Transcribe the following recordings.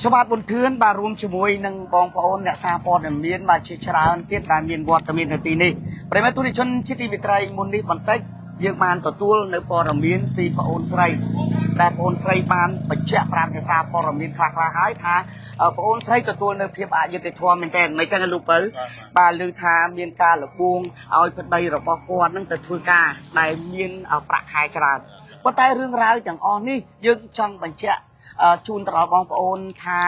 สวัสดิ์บนเทือนบารวมช่วยนังกองพระองค์เนี่ยซาปอดเมียนมาชิชราอันเทียนการเมียนวอดตมีนตีนี้ประมาตุริชนชิติวิตรัยมุนีบันเทกยังมานต่อตัวในปอดเมียนตีพระองค์ไสแต่พระองค์ไสมานปัจเจกปรามจะซาปอดเมียนคลาคลาหายท่าพระองค์ไสต่อตัวในเพียบอายุติธรรมเป็นแต่ไม่ใช่เงินลูกเป๋อบาลือทาเมียนกาหรือบุงเอาไปใบหรือปอกวนนั่งแต่ทุกาในเมียนประคายชราเพราะแต่เรื่องราวอย่างอ่อนนี่ยังจังปัจเจกจูนตลอดบองพระองค์ทา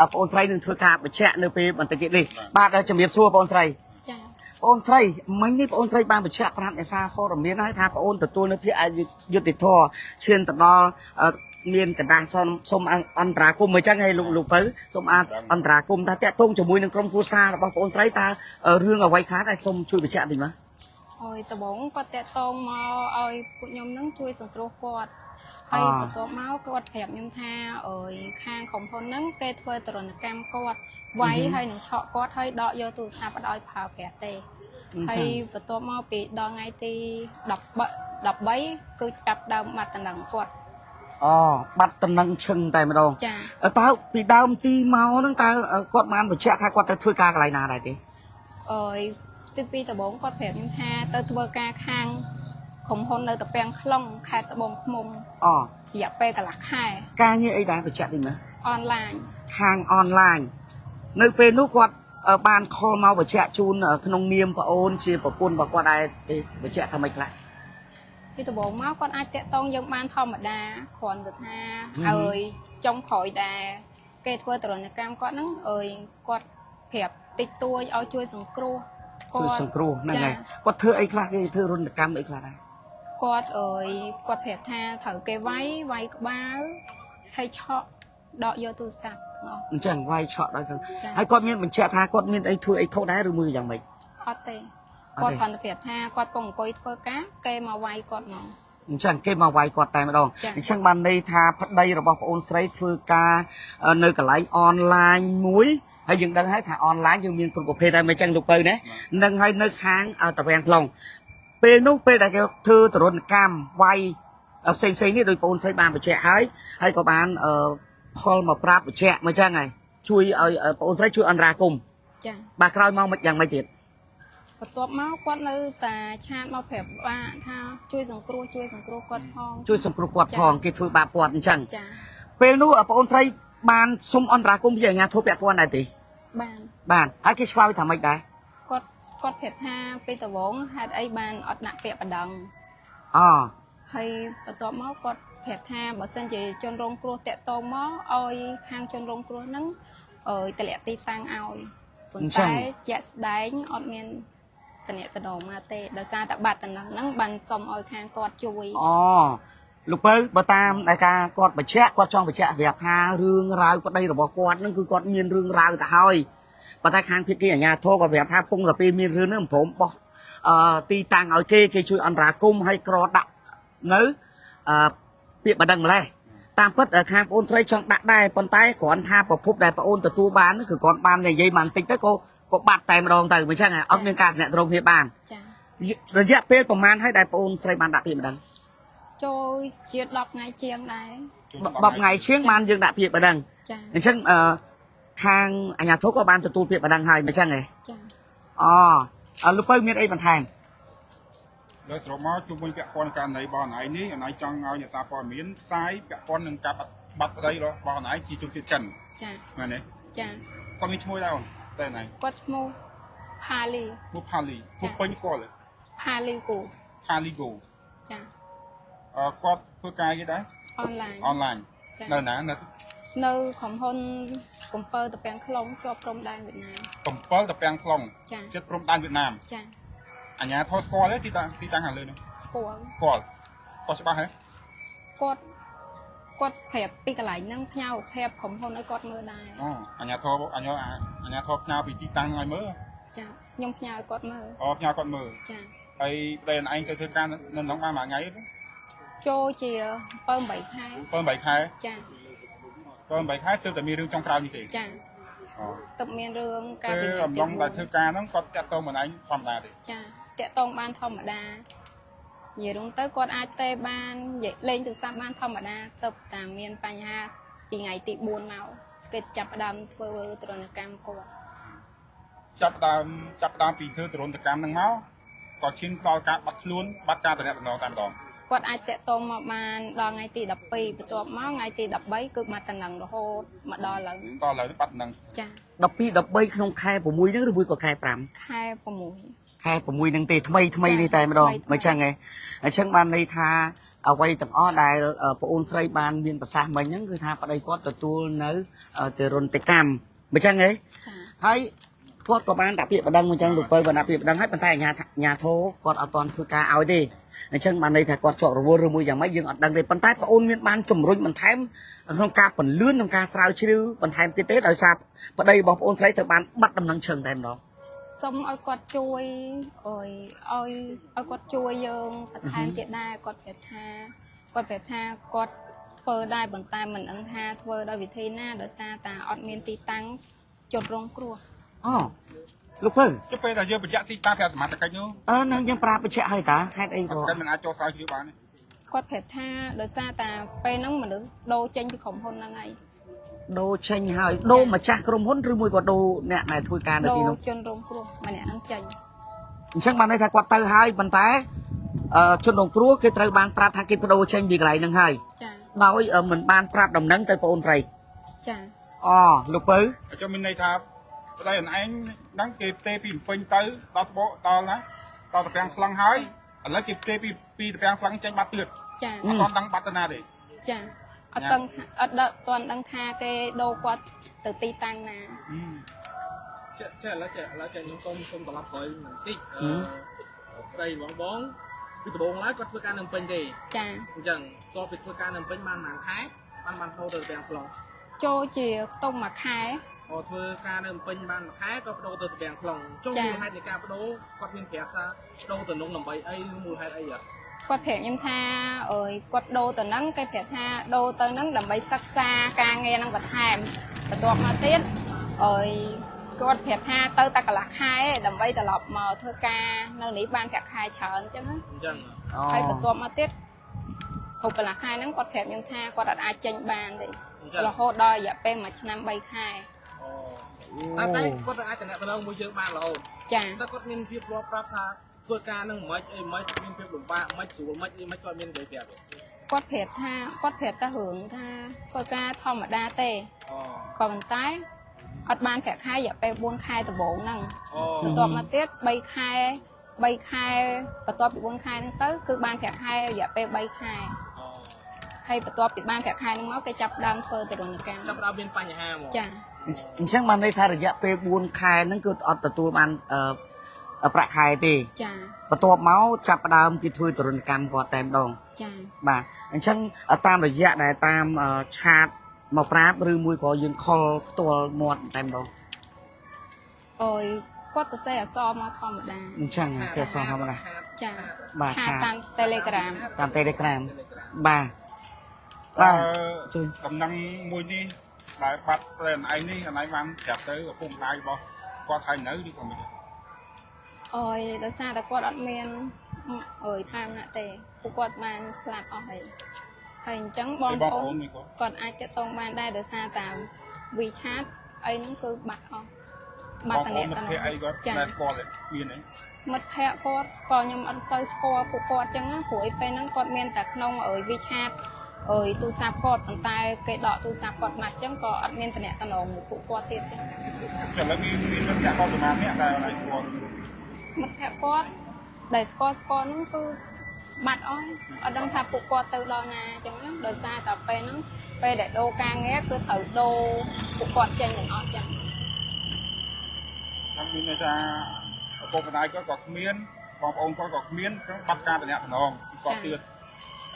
พระองค์ไตรหนึ่งเถื่อกาบแช่เนื้อเปบันตะกี้นี่บาดจะมีซัวพระองค์ไตรพระองค์ไตรไม่นี่พระองค์ไตรบางแช่พระนักซาฟอร์มีนะท่าพระองค์ตัวเนื้อเพียอายุติท่อเชื่อตลอดเมียนกระดานสมอันตรากุมไม่ใช่ไงลูกเป๋อสมอันตรากุมท่าแตะต้งจมูกหนึ่งกรมคูซาพระองค์ไตรตาเรื่องเอาไว้ค้าได้สมช่วยไปแช่ดีมั้ยโอ้ยตะบงก็แตะตรงมาเอาปุยมนั่งช่วยสังตรกอดให้ตัวเมาส์กอดแผลยมทาข้างของคนนั่งเกตเวอร์ตรนกรรมกอดไว้ให้หนึ่งเฉาะกอดให้ดอกโยตูซาปดอยผ่าแผลเตะให้ตัวเมาส์ปีดองไงตีดับใบคือจับดาวมาตะหนังกอดบัดตำนังชึงแต่ไม่ดองตาปีดาวตีเมาตั้งแต่กอดมันแบบเช็คค่ะกอดแต่ช่วยกาอะไรนาอะไรตีตีปีตะบงกอดแผลยมทาเตอตัวกาข้างของคนในตะแปงคล่องคายตะบงขมอย่าไปกับหลักให้การนี้ไอ้ได้ไปแชทดีไหมออนไลน์ทางออนไลน์ในเฟซบุ๊กวัดบ้านคอมาไปแชทจูนขนมเนียมปะโอนเชียร์ปะปุ่นบอกว่าได้ไปแชททำไมครับที่ตัวบอกมาก่อนอาจจะต้องยังบ้านทอมดาขอนตึกห้าจงขอยดาเกตเวอร์ตรนกรรมก็นั่งกอดเพียบติดตัวเอาช่วยสังครูช่วยสังครูนั่นไงก็เธอไอ้คลาเธอรุนกรรมไอ้คลาได้กอดกอดแผลทาเถอะเกไว้บ้าให้เฉาะดอกโยตูสับเนาะมันจะไว้เฉาะได้ทั้งให้กอดเมียนมันแช่ทากอดเมียนไอ้เธอไอ้เขาได้หรือมืออย่างไรกอดเตะกอดผ่อนแผลทากอดป่งกอยเพื่อกะเกมาไว้กอดมองมันช่างเก็บมาไว้กอดแต่ไม่ดองช่างบันในทาพัดใดระบบโอนไซต์เพื่อกาในกระไรออนไลน์มุ้ยให้ยังดังให้ถ่ายออนไลน์ยังมีกลุ่มประเภทใดไม่จังลูกเปย์เนี่ยดังให้ในค้างตะแพงลงเปนุเปได้แก่เธอตรนกรรมไวเซ็งนี่โดยปูนใช้บานไปแชะให้ก็บานพอมาปราบไปแชะไม่ใช่ไงช่วยปูนใช้ช่วยอันรากุมบาคราวมองมันยังไม่ติดตัวเมาส์กอดเลยแต่ชาติมาแผลว่าถ้าช่วยสังครูกอดพองช่วยสังครูกอดพองกิช่วยบาปกอดจังเปนุปูนใช้บานสมอันรากุมอย่างเงี้ยทุบแบบวันไหนตีบานให้คิดว่าไปทำไม่ได้กอดเผ็ดห้าปีตะวงหัดไอบานอดหนักเปียบดังให้ประตูม้อกอดเผ็ดห้าบอกเส้นจีจนรงครัวเตะโตม้ออ้อยข้างจนรงครัวนั้นแต่ละตีตังเอาผลใจแยกได้อดเมียนแต่เนี่ยตะโดมาเตะดาซาตะบัดแต่นั่งบันซอมอ้อยข้างกอดจุยลูกเปิ้ลบตามในการกอดไปแชะกอดช่องไปแชะแบบหาเรื่องราวก็ได้หรือบอกกอดนั่นคือกอดเมียนเรื่องราวแต่เฮ้ยประธานคางพิธีอย่างเงี้ยโทษกับแบบท่าปุ่งกับปีมีเรื่องนั้นผมบอกตีตังเอาเจช่วยอันรากุมให้กรอดเนื้อเปียบมาดังมาเลยตามพัดคางโอนใช้ช่องดักได้ปนใต้ก่อนท่าประพุบได้ประโอนตัวบ้านนั่นคือก่อนบ้านอย่างยัยมันติดแต่ก็บาดใจมาลองแต่ไม่ใช่ไงเอาเงินการเนี่ยโรงพยาบาลระยะเป็นประมาณให้ได้ประโอนใช้บ้านดักเปียบมาดังโจยเจียดหลอกไงเชียงได้บอกไงเชียงมันยังดักเปียบมาดังอย่างเช่นทางอัญญาทุกบาลตัวเปียบดังไฮไม่ใช่ไงลูกเปิ้ลมีอะไรบันทางเลยสมมติจุ่มเป็นเปียกปนการในบ่อไหนนี้ไหนจังเอาอย่างซาปอนมีนซ้ายเปียกปนหนึ่งกับบัดอะไรหรอบ่อไหนจีจุ่มติดกันไงเนี่ยก็มีช่วยแล้วแต่ไหนก็มูพาลีมูเป็นก่อนเลยพาลีโกก็เพื่อกายก็ได้ออนไลน์นั่นนะนั่นในของคนกลุ่มเปิลตะแปงคลองจอบพรมแดนเวียดนามกลุ่มเปิลตะแปงคลองเจ็ดพรมแดนเวียดนามอันนี้ทอดกอเลยที่ตั้งหันเลยเนาะกอใช่ป่ะฮะกอดแผลปีกไหลนั่งเที่ยวแผลของคนในกอดมือได้อันนี้ทอดเงาปีที่ตั้งไงมือยงเที่ยวกอดมือเงากอดมือไอ้เดินไอ้เธอการนั่นน้องมาไงโจเชียเปิ้มใบคายก็ใบคายตัวแต่มีเรื่องจงกราวนี่สิตบมีเรื่องการเป็นลองแต่เธอการนั้นก็จะโตเหมือนไอ้ธรรมดาดิจะตรงบ้านธรรมดาอย่าลงเต้ก่อนอาเตบ้านเล่นถึงซ้ำบ้านธรรมดาตบตามเมียนปัญหาปีไงติบูนเมา គេចាប់ដើមធ្វើទរណកម្មគាត់ចាប់ដើមពីធ្វើទរណកម្មហ្នឹងមកក៏ឈានដល់ការបាត់ខ្លួនបាត់ការតំណែងតែម្ដងគាត់អាចតាក់ទងមកបានដល់ថ្ងៃទី12បន្ទាប់មកថ្ងៃទី13គឺមកតំណែងរហូតមកដល់ឡើងដល់ឡើងបាត់នឹងចា12 13ក្នុងខែ6ហ្នឹងឬមួយក៏ខែ5ខែ6ខែ6ហ្នឹងទេថ្មីនេះតែម្ដងមិនចឹងហ៎អញ្ចឹងបានន័យថាអ្វីទាំងអស់ដែលប្អូនស្រីបានមានប្រសាសន៍មិញហ្នឹងគឺថាប្តីគាត់ទទួលនៅទរណកម្មមិនចឹងហ៎ហើយគាត់ក៏បានដាក់ពាក្យបណ្ដឹងអញ្ចឹងលោកពៅបានដាក់ពាក្យបណ្ដឹងហើយប៉ុន្តែអាញាធរគាត់អត់ទាន់ធ្វើការឲ្យទេអញ្ចឹងបានន័យថាគាត់ជាប់រវល់ឬមួយយ៉ាងម៉េចយើងអត់ដឹងទេប៉ុន្តែប្អូនមានបានជំរុញបន្ថែមក្នុងការពន្លឿនក្នុងការស្រាវជ្រាវបន្ថែមទៀតទេដោយសារប្តីរបស់ប្អូនស្រីទៅបានបាត់ដំណឹងឈឹងតែម្ដងសូមឲ្យគាត់ជួយឲ្យគាត់ជួយយើងបន្ថែមទៀតដែរគាត់ប្រាប់ថាគាត់ធ្វើដែរប៉ុន្តែមិនដឹងថាធ្វើដោយវិធីណាដោយសារតែអត់មានទីតាំងជន់រងគ្រោះអូលោកពៅជិះពេលដែលយើងបញ្ជាក់ទីតាំងប្រាសមត្ថកិច្ចនោះនឹងយើងប្រាប់បញ្ជាក់ឲ្យតាហេតុអីក៏គាត់មិនអាចចោលស្រាវជ្រាវបានគាត់ប្រាប់ថាដោយសារតែពេលហ្នឹងមនុស្សដូរចេញពីក្រុមហ៊ុនហ្នឹងហើយដូរចេញហើយដូរម្ចាស់ក្រុមហ៊ុនឬមួយក៏ដូរអ្នកដែលធ្វើការនៅទីនោះជនរងគ្រោះម្នាក់ហ្នឹងចេញអញ្ចឹងបានន័យថាគាត់ទៅហើយប៉ុន្តែជនរងគ្រោះគេត្រូវបានប្រាប់ថាគេបដូរចេញពីកន្លែងហ្នឹងហើយចាដោយមិនបានប្រាប់ដំណឹងទៅបងអូនស្រីចាអូលោកពៅខ្ញុំមានន័យថាប្តីអនឯងហ្នឹងគេផ្ទេពីពេញទៅដល់ត្បូដល់ណាដល់តាពាំងខ្លងហើយឥឡូវគេផ្ទេពីតាពាំងខ្លងចេញបាត់ទៀតចាអត់ដឹងបាត់ទៅណាទេចាអត់ទាន់ដឹងថាគេដូរគាត់ទៅទីតាំងណាចេះឥឡូវខ្ញុំសូមត្រឡប់ក្រោយបន្តិចស្រីបងពីដំបូងឡើយគាត់ធ្វើការនៅពេញទេចាអញ្ចឹងតទៅធ្វើការនៅពេញបានមួយខែបានដូរទៅតាពាំងខ្លងចូលជាខ្ទង់មួយខែធ្វើការនៅពេញបានមួយខែក៏បដូរទៅតាពាំងខ្លងចុះមូលហេតុនៃការបដូរគាត់មានប្រាប់ថាបដូរទៅនោះដើម្បីអីមូលហេតុអីគាត់ប្រាប់ខ្ញុំថាគាត់ដូរទៅហ្នឹងគេប្រាប់ថាដូរទៅហ្នឹងដើម្បីសិក្សាការងារហ្នឹងបន្ថែមបន្ទាប់មកទៀតគាត់ប្រាប់ថាទៅតែកន្លះខែដើម្បីត្រឡប់មកធ្វើការនៅនេះបានប្រាក់ខែច្រើនអញ្ចឹងហើយបន្ទាប់មកទៀតហូបកន្លះខែហ្នឹងគាត់ប្រាប់ខ្ញុំថាគាត់អាចចេញបានទេរហូតដល់រយៈពេល1ឆ្នាំ3ខែតែគាត់អាចតំណែងមួយយើងបានរហូតចាតែគាត់មានភាពលាប់ប្រាប់ថាធ្វើការនឹងមិនអីមិនមានភាពលំបាកមិនស្រួលមិនអីមិនគាត់មាននិយាយប្រាប់គាត់ប្រាប់តែរឿងថាធ្វើការធម្មតាទេក៏ប៉ុន្តែអត់បានប្រាក់ខែរយៈពេល4ខែដំបូងហ្នឹងបន្ទាប់មកទៀត3ខែបន្ទាប់ពី4ខែហ្នឹងទៅគឺបានប្រាក់ខែរយៈពេល3ខែហើយបន្ទាប់ពីបានប្រាក់ខែហ្នឹងមកគេចាប់ដើមធ្វើទរណកម្មចាប់ដើមមានបញ្ហាមកចាអញ្ចឹងបានន័យថារយៈពេល4ខែហ្នឹងគឺអត់ទទួលបានប្រាក់ខែទេចាបន្ទាប់មកចាប់ដើមគេធ្វើទរណកម្មគាត់តែម្ដងចាបាទអញ្ចឹងតាមរយៈដែលតាមឆាតមកប្រាប់ឬមួយក៏យើងខលផ្ទាល់មាត់តែម្ដងគាត់ទៅសេអសមកធម្មតាអញ្ចឹងសេអសធម្មតាចាបាទតាម Telegram បាទជួយដំណឹងមួយនេះដែលបាត់តែអនឯងនេះអនឯងបានប្រាប់ទៅឪពុកម្ដាយរបស់គាត់ហើយនៅឬក៏មិនដោយសារតែគាត់អត់មានផាមណាទេពួកគាត់បានស្លាប់អស់ហើយអញ្ចឹងបងប្អូនគាត់អាចទៅតងបានដែរដោយសារតែWeChatអីហ្នឹងគឺបាត់អស់បាត់តំណែងអីគាត់តែស្គាល់មានអីមិត្តភ័ក្តិគាត់ក៏ខ្ញុំអត់សូវស្គាល់ពួកគាត់អញ្ចឹងព្រោះឯពេលហ្នឹងគាត់មានតែក្នុងWeChatទូរស័ព្ទគាត់ប៉ុន្តែគេដកទូរស័ព្ទគាត់មកអញ្ចឹងក៏អត់មានតំណែងពួកគាត់ទៀតចឹងឥឡូវមានមិត្តភ័ក្តិគាត់ប្រហែលអ្នកដែលស្គាល់មិត្តភ័ក្តិគាត់ដែលស្គាល់ហ្នឹងគឺបាត់អស់អត់ដឹងថាពួកគាត់ទៅដល់ណាអញ្ចឹងដោយសារតែពេលហ្នឹងពេលដែលដូរការងារគឺត្រូវដូរពួកគាត់ចេញទាំងអស់ចឹងខ្ញុំមានន័យថាឪពុកម្ដាយគាត់ក៏គ្មានបងប្អូនគាត់ក៏គ្មានគឺបាត់ការតំណែងគាត់ទៀត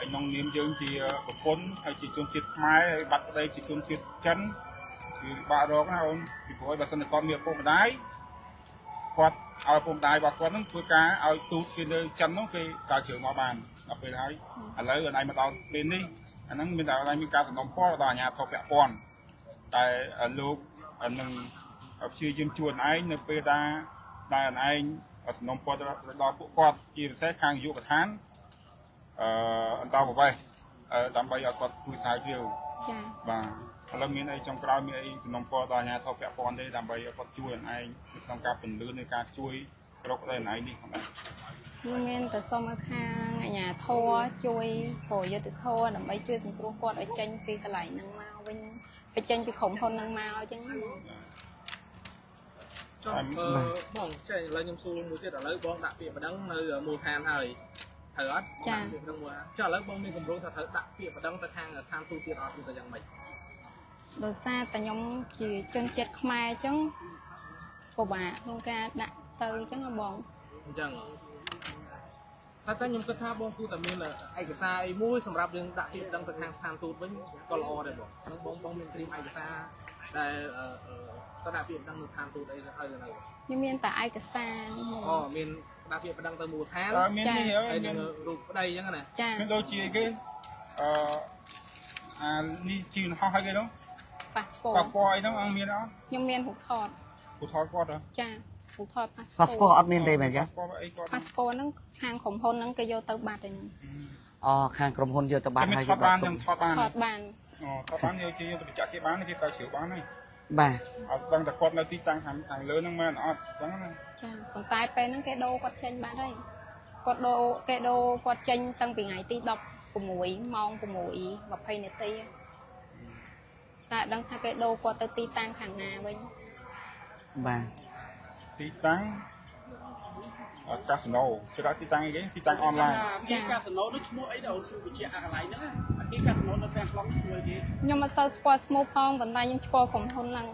ហើយក្នុងនាមយើងជាប្រពន្ធហើយជាជនជាតិខ្មែរហើយបាត់ប្តីជាជនជាតិចិនគឺបាក់រកណាអូនពីព្រោះបើសិនតែគាត់មានឪពុកម្ដាយគាត់ឲ្យឪពុកម្ដាយរបស់គាត់នឹងធ្វើការឲ្យទូតគេនៅចិននោះគេស្រាវជ្រាវមកបានដល់ពេលហើយឥឡូវអនឯងមកដល់ពេលនេះអាហ្នឹងមានតែអនឯងមានការសំណូមពរដល់អាជ្ញាធរពាក់ព័ន្ធតែលោកនឹងព្យាយាមជួយអនឯងនៅពេលដែលអនឯងសំណូមពរដល់ពួកគាត់ជាពិសេសខាងយុវដ្ឋានអន្តរប្រវេសន៍ដើម្បីឲ្យគាត់ជួយស្រាវជ្រាវចា៎បាទ เรามีไอ้จงกราวมีไอ้สนมพอตอนนี้เขาแปะปอนได้ทำไปเขาช่วยไอ้ต้องการเป็นเรื่องในการช่วยรกได้ไหนนี่ของไอ้មាន តែសុំឲ្យខាងអាជ្ញាធរជួយប្រយុទ្ធធរដើម្បីជួយសង្គ្រោះគាត់ឲ្យចេញពីកន្លែងហ្នឹងមកវិញបញ្ចេញពីក្រុមហ៊ុនហ្នឹងមកអញ្ចឹងចុះបងចេះឥឡូវខ្ញុំសួរមួយទៀតឥឡូវបងដាក់ពាក្យបណ្ដឹងនៅមូលដ្ឋានហើយត្រូវអត់ចាពាក្យបណ្ដឹងមួយចុះឥឡូវបងមានគម្រោងថាត្រូវដាក់ពាក្យបណ្ដឹងទៅខាងស្ថានទូតទៀតអត់ឬក៏យ៉ាងម៉េចដោយសារតែខ្ញុំជាជនជាតិខ្មែរអញ្ចឹងពិបាកក្នុងការដាក់ទៅអញ្ចឹងបងអញ្ចឹងតែខ្ញុំគិតថាបងគួរតែមានឯកសារអីមួយសម្រាប់យើងដាក់ពាក្យបណ្ដឹងទៅខាងស្ថានទូតវិញក៏ល្អដែរបងហ្នឹងបងមានត្រៀមឯកសារដែលទៅដាក់ពាក្យបណ្ដឹងនៅស្ថានទូតអីហើយនៅខ្ញុំមានតែឯកសារអូមានដាក់ពាក្យបណ្ដឹងទៅមូលដ្ឋានមាននេះហើយមានរូបប្តីអញ្ចឹងណាចាមានដូចជាគេនេះជាហោះឲ្យគេនោះប៉ាសពតអីហ្នឹងអត់មានអត់ខ្ញុំមានរូបថតគាត់ហ៎ចារូបថតប៉ាសពតអត់មានទេមែនចាប៉ាសពតហ្នឹងខាងក្រុមហ៊ុនហ្នឹងគេយកទៅបាត់ឯងអូខាងក្រុមហ៊ុនយកទៅបាត់ហើយថតបាននឹងថតបានថតបានថតបានយកជាទៅបញ្ជាក់គេបានគេសើជ្រាវបានហើយបាទអត់ដឹងតែគាត់នៅទីតាំងខាងលើហ្នឹងមែនអត់អញ្ចឹងណាចាប៉ុន្តែពេលហ្នឹងគេដូរគាត់ចេញបាត់ហើយគាត់ដូរគាត់ចេញតាំងពីថ្ងៃទី16ម៉ោង6 20នាទីតែដឹងថាគេដូរគាត់ទៅទីតាំងខាងណាវិញបាទទីតាំងកាស៊ីណូគេដាក់ទីតាំងអីគេទីតាំងអនឡាញចាកាស៊ីណូនោះឈ្មោះអីដល់បញ្ជាក់អាកន្លែងហ្នឹងអាគេកាស៊ីណូនៅខាងក្រុងឈ្មោះអីគេខ្ញុំមិនសូវស្គាល់ឈ្មោះផងប៉ុន្តែខ្ញុំស្គាល់ក្រុមហ៊ុនហ្នឹង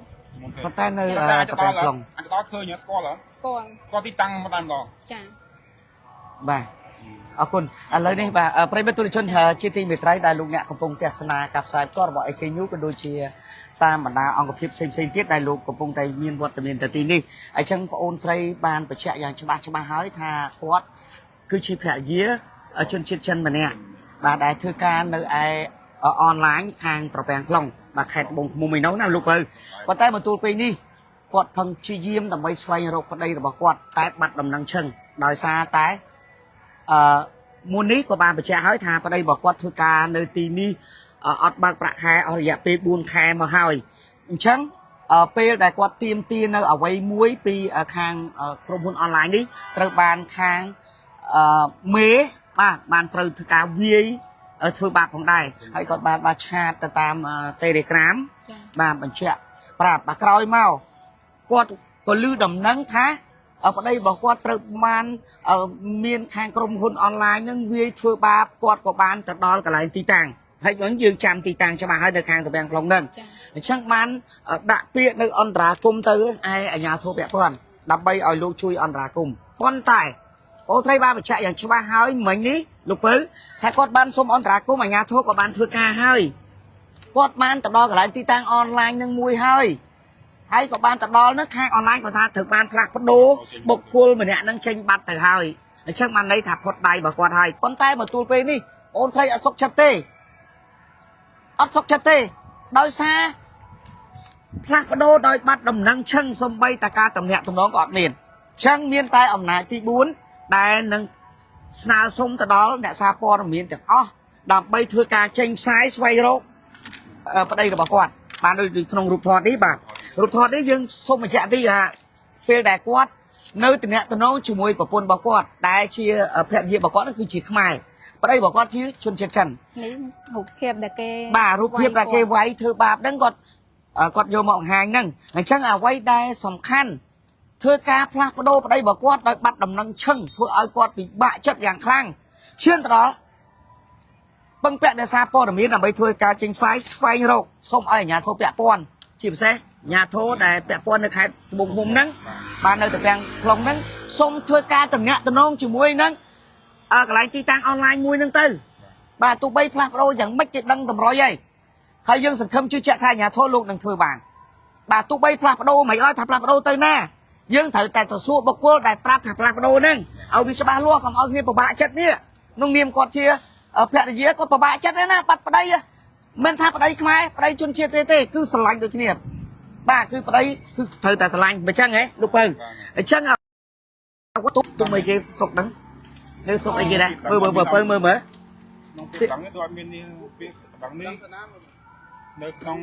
ប៉ុន្តែនៅប្រព័ន្ធក្រុងអញដល់ឃើញស្គាល់ហ៎ស្គាល់គាត់ទីតាំងម្ដងចាបាទអរគុណឥឡូវនេះបាទប្រិយមិត្តទូរជនជាទីមេត្រីដែលលោកអ្នកកំពុងទស្សនាការផ្សាយផ្ទាល់របស់ AK News ក៏ដូចជាតាមបណ្ដាអង្គភាពផ្សេងទៀតដែលលោកកំពុងតែមានវត្តមានទៅទីនេះអញ្ចឹងបងអូនស្រីបានបញ្ជាក់យ៉ាងច្បាស់ហើយថាគាត់គឺជាភរិយាជនជាតិចិនម្នាក់បាទដែលធ្វើការនៅឯអនឡាញខាងប្រពាំង ខ្លងបាទខេត្តត្បូងឃ្មុំឯនោះណាលោកបើប៉ុន្តែមកទល់ពេលនេះគាត់ផឹងព្យាយាមដើម្បីស្វែងរកប្តីរបស់គាត់តែបាត់ដំណឹងឈឹងដោយសារតែមុននេះក៏បានបញ្ជាក់ហើយថាប្តីរបស់គាត់ធ្វើការនៅទីនេះអត់បើកប្រាក់ខែអស់រយៈពេល4ខែមកហើយអញ្ចឹងពេលដែលគាត់ទៀមទានៅអ្វីមួយពីខាងក្រុមហ៊ុនអនឡាញនេះត្រូវបានខាងមេបាទបានត្រូវធ្វើការវាយធ្វើបាបផងដែរហើយគាត់បានឆាតទៅតាម Telegram បានបញ្ជាក់ប្រាប់បាទក្រោយមកគាត់ក៏ឮដំណឹងថាប្តីរបស់គាត់ត្រូវបានមានខាងក្រុមហ៊ុនអនឡាញនឹងវាយធ្វើបាបគាត់ក៏បានទៅដល់កន្លែងទីតាំងហើយវិញយើងចាំទីតាំងច្បាស់ហើយនៅខាងត្បូងខ្លងហ្នឹងអញ្ចឹងបានដាក់ពាក្យនៅអន្តរាគមទៅឯអាជ្ញាធរពាក់ព័ន្ធដើម្បីឲ្យលោកជួយអន្តរាគមប៉ុន្តែអូត្រីបានបញ្ជាក់យ៉ាងច្បាស់ហើយមិញនេះលោកពៅថាគាត់បានសុំអន្តរាគមអាជ្ញាធរក៏បានធ្វើការហើយគាត់បានទៅដល់កន្លែងទីតាំងអនឡាញនឹងមួយហើយក៏បានទៅដល់នោះខាងអនឡាញគាត់ថាត្រូវបានផ្លាស់ប្ដូរបុគ្គលម្នាក់នឹងចេញបាត់ទៅហើយអញ្ចឹងបានន័យថាផុតដៃរបស់គាត់ហើយប៉ុន្តែមកទល់ពេលនេះអូនស្រីអត់សុខចិត្តទេដោយសារផ្លាស់ប្ដូរដោយបាត់ដំណឹងឈឹងសំបីតាការតំណាក់តំណងក៏អត់មានអញ្ចឹងមានតែអំណាចទី4ដែលនឹងស្នើសុំទៅដល់អ្នកសារព័ត៌មានទាំងអស់ដើម្បីធ្វើការចេញផ្សាយស្វែងរកប្តីរបស់គាត់បានដូចក្នុងរូបថតនេះបាទរូបថតនេះយើងសូមបញ្ជាក់ទីថាពេលដែលគាត់នៅតំណាក់តំណងជាមួយប្រពន្ធរបស់គាត់ដែលជាភរិយារបស់គាត់គឺជាខ្មែរប្តីរបស់គាត់ជាជនជាតិចិននេះរូបភាពដែលគេបាទរូបភាពដែលគេវាយធ្វើបាបហ្នឹងគាត់យកមកបង្ហាញហ្នឹងអញ្ចឹងអ្វីដែលសំខាន់ធ្វើការផ្លាស់ប្ដូរប្តីរបស់គាត់ដោយបាត់ដំណឹងឈឹងធ្វើឲ្យគាត់ពិបាកចិត្តយ៉ាងខ្លាំងឈានទៅដល់ពឹងពាក់អ្នកសារព័ត៌មានដើម្បីធ្វើការចេញផ្សាយស្វែងរកសូមឲ្យអាជ្ញាធរពាក់ព័ន្ធជាពិសេសអាជ្ញាធរដែលពាក់ព័ន្ធនៅខេត្តត្បូងឃ្មុំហ្នឹងបាននៅតំបន់ខ្លងហ្នឹងសូមធ្វើការតំណាក់តំណងជាមួយនឹងកន្លែងទីតាំងអនឡាញមួយហ្នឹងទៅបាទទោះបីផ្លាស់ប្ដូរយ៉ាងម៉េចគេដឹងតម្រុយហើយយើងសង្ឃឹមជឿជាក់ថាអាជ្ញាធរលោកនឹងធ្វើបានបាទទោះបីផ្លាស់ប្ដូរមិនឲ្យថាផ្លាស់ប្ដូរទៅណាយើងត្រូវតែទៅសួរបុគ្គលដែលប្រាប់ថាផ្លាស់ប្ដូរហ្នឹងឲ្យវាច្បាស់លាស់កុំឲ្យគ្នាពិបាកចិត្តនេះក្នុងនាមគាត់ជាភរិយាគាត់ពិបាកចិត្តទេណាបាត់ប្តីមិនថាប្តីខ្មែរប្តីជនជាតិទេគឺស្រឡាញ់ដូចគ្នាបាទគឺប្តីគឺត្រូវតែស្រឡាញ់មិនចឹងហ៎លោកពៅអញ្ចឹងទុំអីគេសុកហ្នឹងនៅសុកអីគេដែរមើលពៅមើលក្នុងពេលដឹងនេះដូចមានពាក្យដឹងនេះ នៅក្នុង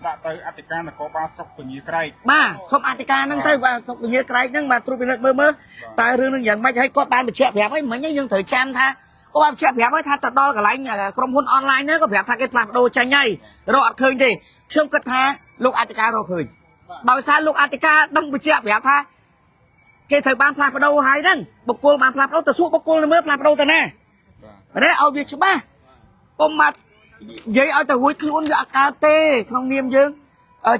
ដាក់ទៅអធិការនគរបាលស្រុកពញាក្រែកបាទសុំអធិការហ្នឹងទៅបាទស្រុកពញាក្រែកហ្នឹងបាទត្រួតពិនិត្យមើលតើរឿងហ្នឹងយ៉ាងម៉េចហើយគាត់បានបញ្ជាក់ប្រាប់ហើយមិញយើងត្រូវចាំថាគាត់បានបញ្ជាក់ប្រាប់ហើយថាទៅដល់កន្លែងក្រុមហ៊ុនអនឡាញហ្នឹងក៏ប្រាប់ថាគេផ្លាស់ប្ដូរចេញហើយរកអត់ឃើញទេខ្ញុំគិតថាលោកអធិការរកឃើញដោយសារលោកអធិការដឹងបញ្ជាក់ប្រាប់ថាគេត្រូវបានផ្លាស់ប្ដូរហើយហ្នឹងបុគ្គលបានផ្លាស់ប្ដូរទៅសួរបុគ្គលមើលផ្លាស់ប្ដូរទៅណាបាទឲ្យវាច្បាស់កុំមកនិយាយឲ្យទៅរួចខ្លួនវាអត់កើតទេក្នុងនាមយើង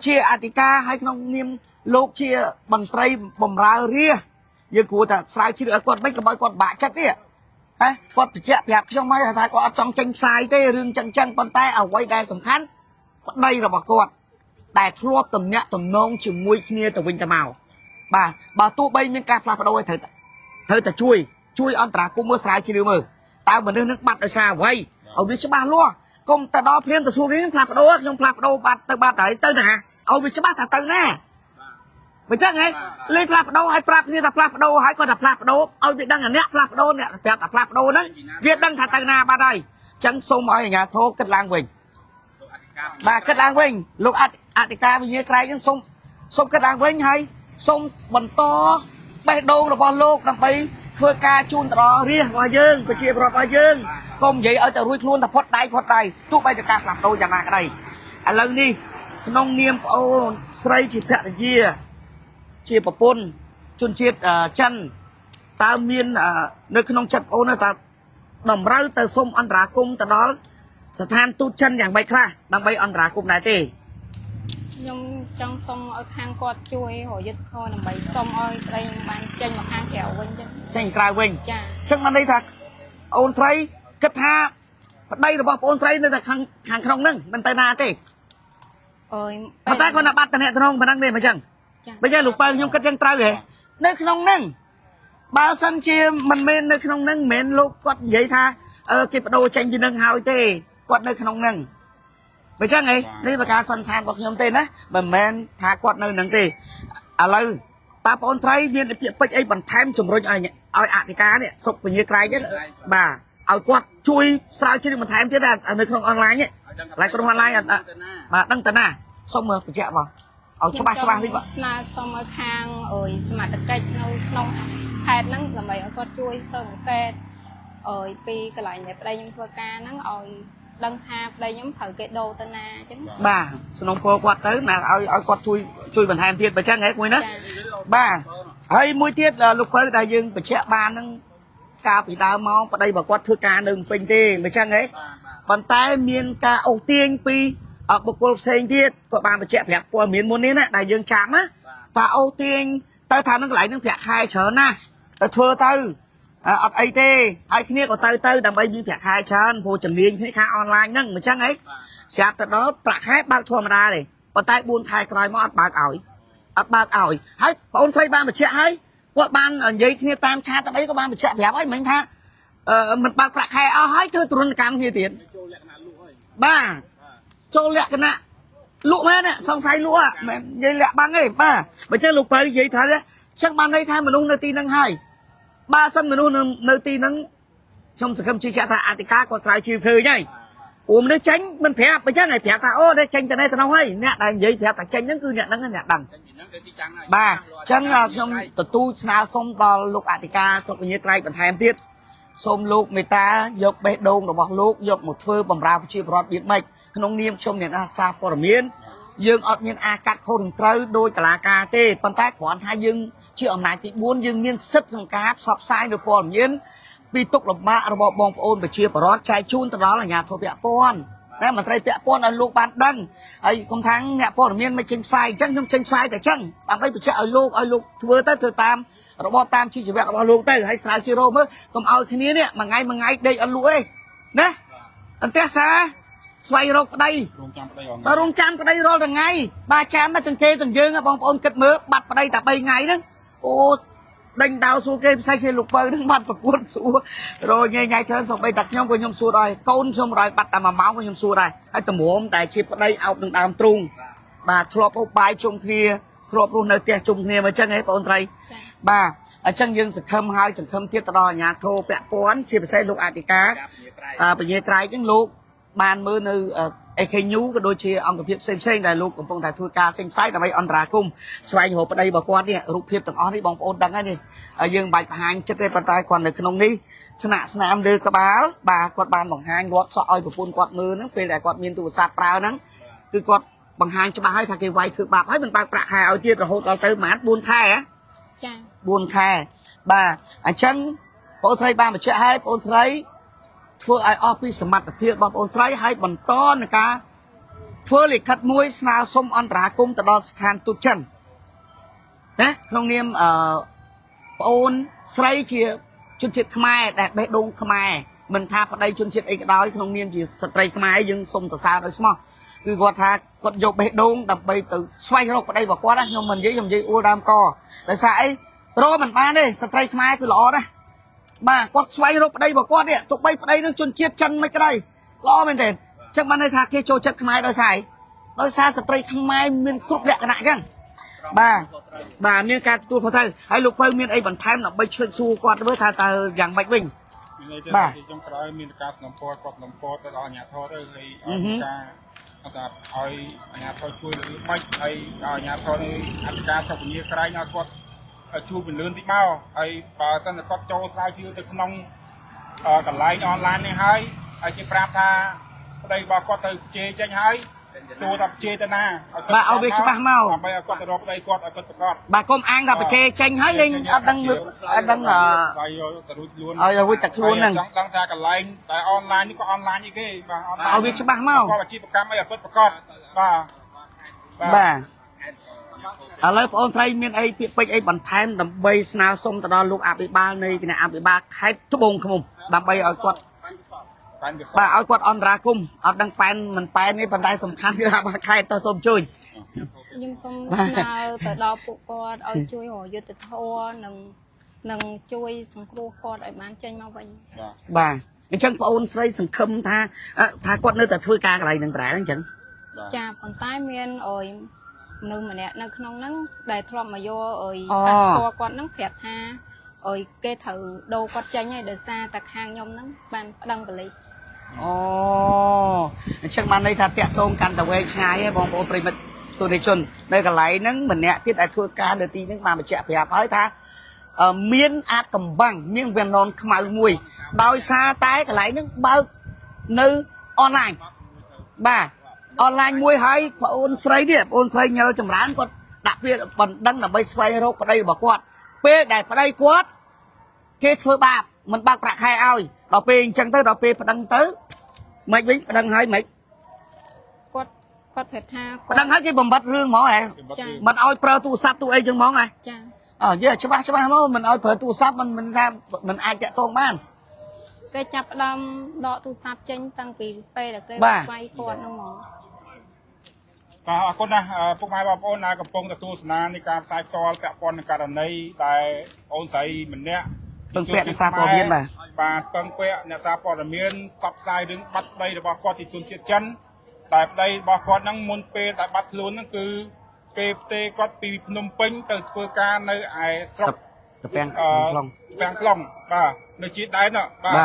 ជាអធិការហើយក្នុងនាមលោកជាមន្ត្រីបម្រើរាជយើងគួរតែស្រាវជ្រាវឲ្យគាត់មិនកុំឲ្យគាត់បាក់ចិត្តទេហ៎គាត់បញ្ជាក់ប្រាប់ខ្ញុំហើយថាគាត់អត់ចង់ចេញផ្សាយទេរឿងចឹងប៉ុន្តែអ្វីដែលសំខាន់ប្តីរបស់គាត់ដែលធ្លាប់ទំនាក់ទំនងជាមួយគ្នាទៅវិញទៅមកបាទបើទោះបីមានការផ្លាស់ប្ដូរឲ្យត្រូវតែជួយអន្តរាគមន៍មើលស្រាវជ្រាវមើលតើមនុស្សនឹងបាត់ដោយសារអ្វីឲ្យវាច្បាស់លាស់កុំទៅដល់ព្រាមទៅសួរគេផ្លាស់ប្ដូរខ្ញុំផ្លាស់ប្ដូរបាត់ហើយទៅណាឲ្យវាច្បាស់ថាទៅណាមិនចឹងហ៎លេខផ្លាស់ប្ដូរឲ្យប្រាប់គ្នាថាផ្លាស់ប្ដូរហើយគាត់ថាផ្លាស់ប្ដូរឲ្យវាដឹងថាអ្នកផ្លាស់ប្ដូរអ្នកប្រាប់ថាផ្លាស់ប្ដូរហ្នឹងវាដឹងថាទៅណាបាត់ហើយចឹងសូមឲ្យអាជ្ញាធរគិតឡើងវិញបាទគិតឡើងវិញលោកអធិការវិញ្ញាក្រែកហ្នឹងសូមគិតឡើងវិញហើយសូមបន្តបេះដូងរបស់លោកដើម្បីធ្វើការជូនទៅដល់រាជរបស់យើងប្រជាពលរដ្ឋរបស់យើងកុំនិយាយឲ្យទៅរួចខ្លួនតែផុតដៃទោះបីតែការផ្លាស់ប្ដូរយ៉ាងណាក្តីឥឡូវនេះក្នុងនាមប្អូនស្រីជាភរិយាជាប្រពន្ធជនជាតិចិនតើមាននៅក្នុងចិត្តប្អូនតើតម្រូវទៅសុំអន្តរាគមន៍ទៅដល់ស្ថានទូតចិនយ៉ាងម៉េចខ្លះដើម្បីអន្តរាគមន៍ដែរទេខ្ញុំចង់សុំឲ្យខាងគាត់ជួយរយុទ្ធខដើម្បីសុំឲ្យប្តីបានចេញមកខាងក្រៅវិញចឹងចេញក្រៅវិញចាអញ្ចឹងបានន័យថាអូនត្រីគិតថាប្តីរបស់បងអូនត្រីនៅតែខាងក្នុងហ្នឹងមិនទៅណាទេអើយប៉ុន្តែគាត់នៅបាត់តំណែងប៉ុណ្ណឹងទេមិនចឹងបើយ៉ាងលោកបើខ្ញុំគិតចឹងត្រូវហ៎នៅក្នុងហ្នឹងបើសិនជាមិនមែននៅក្នុងហ្នឹងមិនមែនលោកគាត់និយាយថាគេបដូរចេញពីនឹងហើយទេគាត់នៅក្នុងហ្នឹងបើចឹងហីនេះបកាសន្តានរបស់ខ្ញុំទេណាមិនមែនថាគាត់នៅនឹងទេឥឡូវតើបងអូនត្រីមានពាក្យពេចន៍អីបន្ថែមជំរុញឲ្យអធិការនេះសុខពញាក្រែកទេបាទឲ្យគាត់ជួយស្រាវជ្រាវបន្ថែមទៀតនៅក្នុងអនឡាញហ្នឹងឡាយក្រុមអនឡាញបាទដឹងទៅណាសូមបញ្ជាក់បងឲ្យច្បាស់នេះបាទស្នើសុំឲ្យខាងសមត្ថកិច្ចនៅក្នុងខេត្តហ្នឹងដើម្បីឲ្យគាត់ជួយស៊ើបអង្កេតពីកន្លែងដែលប្តីខ្ញុំធ្វើការហ្នឹងឲ្យដឹងថាប្តីខ្ញុំត្រូវគេដូរទៅណាអញ្ចឹងបាទสนំពោគាត់ទៅណាឲ្យគាត់ជួយបន្ថែមទៀតបើចឹងហ៎មួយណាបាទហើយមួយទៀតលោកពៅដែលយើងបញ្ជាក់បានហ្នឹងកាលពីដើមមកប្តីរបស់គាត់ធ្វើការនៅពេញទេមិនចឹងហ៎ប៉ុន្តែមានការអូសទាញពីបុគ្គលផ្សេងទៀតក៏បានបញ្ជាក់ប្រាប់ព័ត៌មានមុននេះណាដែលយើងចាំណាថាអូសទាញទៅថានឹងកន្លែងនឹងប្រាក់ខែច្រើនណាស់ទៅធ្វើទៅអត់អីទេហើយគ្នាក៏ទៅដើម្បីមានប្រាក់ខែច្រើនព្រោះជំនាញគ្នាខាងអនឡាញហ្នឹងមិនចឹងហីស្រាប់ទៅដល់ប្រាក់ខែបើកធម្មតាទេប៉ុន្តែ4ខែក្រោយមកអត់បើកឲ្យហើយបងអូនត្រីបានបញ្ជាក់ហើយគាត់បាននិយាយគ្នាតាមឆាតទៅអីក៏បានបញ្ជាក់ប្រាប់ហើយមិញថាមិនបើកប្រាក់ខែអស់ហើយធ្វើទរណកម្មគ្នាទៀតបាទចូលលក្ខណៈលក់មែនសង្ស័យលក់មិននិយាយលាក់បាំងទេបាទបើចឹងលោកបើនិយាយថាចឹងបានន័យថាមនុស្សនៅទីហ្នឹងហើយបើសិនមនុស្សនៅទីហ្នឹងខ្ញុំសង្ឃឹមជឿជាក់ថាអធិការគាត់ស្រាវជ្រាវឃើញហើយព្រោះមនុស្សចេញមិនប្រាប់អញ្ចឹងហើយប្រាប់ថាអូនេះចេញទៅនេះទៅនោះហើយអ្នកដែលនិយាយប្រាប់ថាចេញហ្នឹងគឺអ្នកហ្នឹងអ្នកដឹងបាទអញ្ចឹងខ្ញុំទទួលស្នើសុំដល់លោកអធិការស្រុកពញាក្រែកបន្ថែមទៀតសូមលោកមេត្តាយកបេះដូងរបស់លោកយកមកធ្វើបម្រើប្រជាពលរដ្ឋទៀតម៉េចក្នុងនាមខ្ញុំអ្នកអាសាព័ត៌មានយើងអត់មានអាកាត់ខុសនឹងត្រូវដោយតុលាការទេប៉ុន្តែគ្រាន់ថាយើងជាអំណាចទី4យើងមានសិទ្ធិក្នុងការផ្សព្វផ្សាយនូវព័ត៌មានពីទុកលំបាករបស់បងប្អូនប្រជាពលរដ្ឋចែកជូនទៅដល់អាជ្ញាធរពាក់ព័ន្ធតែមន្ត្រីពាក់ព័ន្ធឲ្យលោកបានដឹងហើយគុំថាអ្នកព័ត៌មានមិនចេញផ្សាយអញ្ចឹងខ្ញុំចេញផ្សាយតែអញ្ចឹងដើម្បីបញ្ជាក់ឲ្យលោកធ្វើតាមរបបតាមជីវៈរបស់លោកទៅហើយស្រាវជ្រាវមើលកុំឲ្យគ្នានេះមួយថ្ងៃដេកអត់លក់ទេណាអន្តរសាស្វែងរកប្តីរងចាំប្តីរាល់ថ្ងៃបាទចាំតែទាំងគេទាំងយើងបងប្អូនគិតមើលបាត់ប្តីតែ3ថ្ងៃហ្នឹងអូដេញដោសួរគេផ្សេងជាលោកពៅហ្នឹងបាត់ប្រពន្ធសួររយញ៉ៃច្រើនសំបីតែខ្ញុំក៏ខ្ញុំសួរដែរកូនខ្ញុំរយបាត់តែ1ម៉ោងក៏ខ្ញុំសួរដែរហើយតម្រាំតែជាប្តីអោបនឹងដើមទ្រូងបាទធ្លាប់អូបាយជុំគ្នាធ្លាប់រស់នៅផ្ទះជុំគ្នាមកអញ្ចឹងហ៎បងត្រីបាទអញ្ចឹងយើងសង្ឃឹមហើយសង្ឃឹមទៀតទៅដល់អាជ្ញាធរពាក់ព័ន្ធជាពិសេសលោកអធិការពញាក្រែកហ្នឹងលោកបានមើលនៅ អេខេញូក៏ដូចជាអង្គភាពផ្សេងៗដែលលោកកំពុងតែធ្វើការផ្សេងៗដើម្បីអន្តរាគមន៍ស្វែងរកប្តីរបស់គាត់នេះរូបភាពទាំងអស់នេះបងប្អូនដឹងហើយនេះយើងបាច់បង្ហាញចិត្តទេប៉ុន្តែគាត់នៅក្នុងនេះស្នាក់ស្នាមលើក្បាលបាទគាត់បានបង្ហាញវត្តសក់ឲ្យប្រពន្ធគាត់មើលហ្នឹងពេលដែលគាត់មានទូរស័ព្ទប្រើហ្នឹងគឺគាត់បង្ហាញច្បាស់ហើយថាគេវាយធ្វើបាបហើយមិនបើកប្រាក់ខែឲ្យទៀតរហូតដល់ទៅប្រហែល4ខែចា4ខែបាទអញ្ចឹងបងស្រីបានបញ្ជាក់ឲ្យបងស្រីធ្វើឲ្យអស់ពីសមត្ថភាពរបស់បងស្រីឲ្យបន្តនឹងការធ្វើលិខិតមួយស្នើសុំអន្តរាគមន៍ទៅដល់ស្ថានទូតចិនណាក្នុងនាមប្អូនស្រីជាជនជាតិខ្មែរដែលបេះដូងខ្មែរមិនថាប្តីជនជាតិអីក៏ដោយក្នុងនាមជាស្ត្រីខ្មែរយើងសូមសរសើរដោយស្មោះគឺគាត់ថាគាត់យកបេះដូងដើម្បីទៅស្វែងរកប្តីរបស់គាត់ណាខ្ញុំមិននិយាយខ្ញុំនិយាយអួលដើមកដោយសារអីរកមិនបានទេស្ត្រីខ្មែរគឺល្អណាស់បាទគាត់ស្វែងរកប្តីរបស់គាត់នេះទោះបីប្តីនឹងជនជាតិចិនមិនក្តីល្អមែនទេចឹងបានន័យថាគេចូលចិត្តខ្មែរដោយសារស្ត្រីខ្មែរមានគ្រប់លក្ខណៈអញ្ចឹងបាទមានការទទួលខុសត្រូវហើយលោកពៅមានអីបន្ថែមដើម្បីឆ្លុះសួរគាត់មើលថាតើយ៉ាងម៉េចវិញបាទចុងក្រោយមានការសំណពរគាត់សំណពរទៅដល់អាជ្ញាធរទៅហើយឲ្យការសម្រាប់ឲ្យអាជ្ញាធរជួយលើបាច់ហើយឲ្យអាជ្ញាធរនៅអធិការស្រុកពញាក្រែងឲ្យគាត់ជួយពន្លឿនតិចមកហើយបើសិនតែគាត់ចូលស្រាវជ្រាវទៅក្នុងកន្លែងអនឡាញនេះហើយគេប្រាប់ថាប្តីរបស់គាត់ទៅជេរចេញហើយសួរថាជេរទៅណាបាទឲ្យវាច្បាស់មកដើម្បីឲ្យគាត់ទៅរកប្តីគាត់ឲ្យគាត់ប្រកាសបាទកុំអាងថាបច្ចេកចេញហើយលេងអត់ដឹងឲ្យទៅរួចខ្លួនឲ្យរួចតែខ្លួនហ្នឹងចង់ដឹងថាកន្លែងតែអនឡាញនេះក៏អនឡាញអីគេបាទឲ្យវាច្បាស់មកគាត់អាជីវកម្មអីឲ្យគាត់ប្រកាសបាទឥឡូវបងស្រីមានអីពាក្យពេចន៍អីបន្ថែមដើម្បីស្នើសុំទៅដល់លោកអភិបាលនៃគណៈអភិបាលខេត្តត្បូងឃ្មុំដើម្បីឲ្យគាត់បាទឲ្យគាត់អន្តរាគមន៍អត់ដឹងប៉ែនមិនប៉ែនទេប៉ុន្តែសំខាន់គឺអាបាខេត្តទៅសូមជួយខ្ញុំសូមស្នើទៅដល់ពួកគាត់ឲ្យជួយរកយុទ្ធធម៌និងជួយសង្គ្រោះគាត់ឲ្យបានចេញមកវិញបាទអញ្ចឹងបងអូនស្រីសង្ឃឹមថាគាត់នៅតែធ្វើការកន្លែងនឹងត្រែអញ្ចឹងចាប៉ុន្តែមានអុយនៅម្នាក់នៅក្នុងហ្នឹងដែលធ្លាប់មកយកអុយប៉ាសពតគាត់ហ្នឹងប្រាប់ថាអុយគេត្រូវដូរគាត់ចេញហើយដោយសារតែខាងខ្ញុំហ្នឹងបានប្តឹងប៉ូលីសអូអញ្ចឹងបានន័យថាតាក់ទងកាន់តែវែងឆ្ងាយឯងបងប្អូនប្រិមិត្តទូរជននៅកន្លែងហ្នឹងម្នាក់ទៀតដែលធ្វើការនៅទីហ្នឹងបានបញ្ជាក់ប្រាប់ហើយថាមានអាចកំបាំងមានវាននខ្មៅមួយដោយសារតែកន្លែងហ្នឹងបើកនៅអនឡាញបាទអនឡាញមួយហើយបងអូនស្រីនេះបងអូនស្រីញ៉ែលចម្រើនគាត់ដាក់ពាក្យបណ្ដឹងដើម្បីស្វែងរកប្តីរបស់គាត់ពេលដែលប្តីគាត់គេធ្វើបាបមិនបើកប្រាក់ខែឲ្យដល់ពេលអញ្ចឹងទៅដល់ពេលប្តឹងទៅមិនវិញប្តឹងហើយមិនគាត់ប្រាប់ថាប្តឹងហើយគេបំបត្តិរឿងហ្មងហ៎មិនឲ្យប្រើទូរស័ព្ទទូអីចឹងហ្មងហ៎ចានិយាយច្បាស់មកមិនឲ្យប្រើទូរស័ព្ទមិនថាមិនអាចតាក់ទងបានគេចាប់ផ្ដើមដកទូរស័ព្ទចេញតាំងពីពេលដែលគេវាយគាត់ហ្នឹងហ្មងបាទអរគុណណាស់ពុកម៉ែបងប្អូនដែលកំពុងទទួលស្នានៃការផ្សាយផ្ទាល់ពាក់ព័ន្ធនឹងករណីដែលអូនស្រីម្នាក់ពឹងពាក់អ្នកសារព័ត៌មានបាទពឹងពាក់អ្នកសារព័ត៌មានផ្សព្វផ្សាយរឿងបាត់ប្តីរបស់គាត់ទីជនជាតិចិនតែប្តីរបស់គាត់ហ្នឹងមុនពេលតែបាត់ខ្លួនហ្នឹងគឺគេផ្ទេរគាត់ពីភ្នំពេញទៅធ្វើការនៅឯស្រុកតាពាំងខ្លុងបាទនៅជាដែនបាទ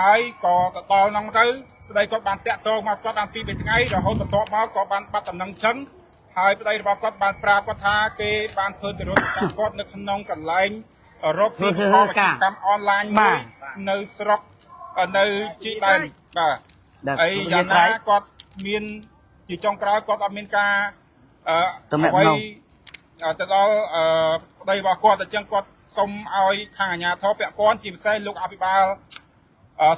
ហើយក៏ទៅដល់ហ្នឹងទៅប្តីគាត់បានតាក់ទងមកគាត់បាន2 3ថ្ងៃរហូតបន្ទាប់មកក៏បានបាត់ដំណឹងចឹងហើយប្តីរបស់គាត់បានប្រាប់គាត់ថាគេបានធ្វើទរណកម្មគាត់នៅក្នុងកន្លែងរកស៊ីកម្មអនឡាញមួយនៅស្រុកនៅជីដែនបាទហើយយ៉ាងណាគាត់មានជាចុងក្រោយគាត់អត់មានការអ្វីទៅដល់ប្តីរបស់គាត់អញ្ចឹងគាត់សុំឲ្យខាងអាជ្ញាធរពាក់ព័ន្ធជាពិសេសលោកអភិបាល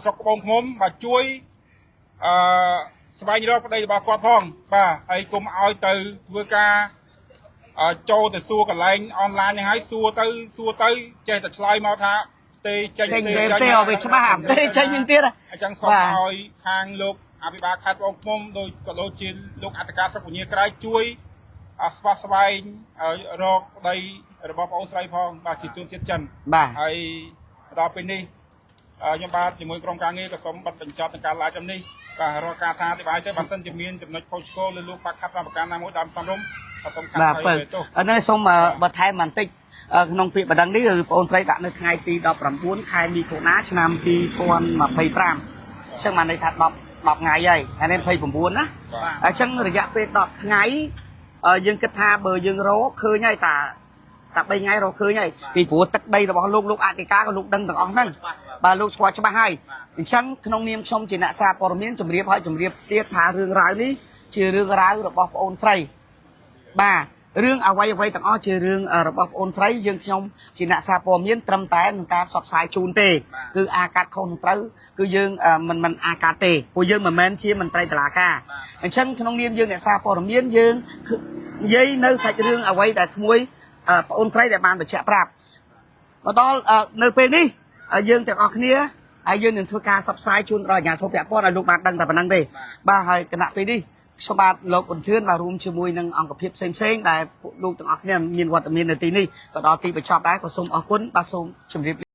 ស្រុកត្បូងឃ្មុំមកជួយស្វែងរកប្តីរបស់គាត់ផងបាទហើយកុំឲ្យទៅធ្វើការចូលទៅសួរកន្លែងអនឡាញហ្នឹងហើយសួរទៅចេះតែឆ្លើយមកថាទេចេញទេវាច្បាស់ទេចេញនឹងទៀតអញ្ចឹងសូមឲ្យខាងលោកអភិបាលខេត្តត្បូងឃ្មុំក៏ដូចជាលោកអធិការស្រុកពញាក្រែងជួយស្វាស្វែងរកប្តីរបស់បងអូនស្រីផងបាទជាជនជាតិចិនហើយដល់ពេលនេះខ្ញុំបាទជាមួយក្រុមការងារក៏សូមបិទបញ្ចប់នឹងការ live នេះបាទរកការថាអធិប្បាយទៅបើសិនជាមានចំណុចខុសឆ្គងលើលោកបាក់ខាត់ប្រការណាមួយតាមសំរុំសូមខាត់ឲ្យទោសនេះសូមបន្ថែមបន្តិចក្នុងពាក្យបណ្ដឹងនេះគឺបងអូនស្រីដាក់នៅថ្ងៃទី19ខែមិថុនាឆ្នាំ2025ចឹងបានន័យថា 10 ថ្ងៃហើយអានេះ29ណាអញ្ចឹងរយៈពេល10ថ្ងៃយើងគិតថាបើយើងរកឃើញហើយតា3ថ្ងៃរកឃើញហើយពីព្រោះទឹកដីរបស់លោកអធិការក៏លោកដឹងទាំងអស់ហ្នឹងបាទលោកស្គាល់ច្បាស់ហើយអញ្ចឹងក្នុងនាមខ្ញុំជាអ្នកសារព័ត៌មានជម្រាបទៀតថារឿងរ៉ាវនេះជារឿងរ៉ាវរបស់ប្អូនស្រីបាទរឿងអ្វីទាំងអស់ជារឿងរបស់ប្អូនស្រីយើងខ្ញុំជាអ្នកសារព័ត៌មានត្រឹមតែនឹងការផ្សព្វផ្សាយជូនទេគឺអាកាត់ខុសត្រូវគឺយើងមិនអាកាត់ទេព្រោះយើងមិនមែនជាមន្ត្រីតុលាការអញ្ចឹងក្នុងនាមយើងអ្នកសារព័ត៌មានយើងនិយាយនៅសាច់រឿងអ្វីដែលក្មួយប្អូនស្រីដែលបានបញ្ជាក់ប្រាប់មកដល់នៅពេលនេះយើងទាំងអស់គ្នាហើយយើងនឹងធ្វើការផ្សព្វផ្សាយជូនដល់អាជ្ញាធរពាក់ព័ន្ធឲ្យលោកបានដឹងតែប៉ុណ្្នឹងទេបាទហើយគណៈពេលនេះខ្ញុំបាទលោកអ៊ុនធឿនបាទរួមជាមួយនឹងអង្គភាពផ្សេងៗដែលលោកទាំងអស់គ្នាមានវត្តមាននៅទីនេះក៏ដល់ទីបញ្ចប់ដែរក៏សូមអរគុណបាទសូមជម្រាប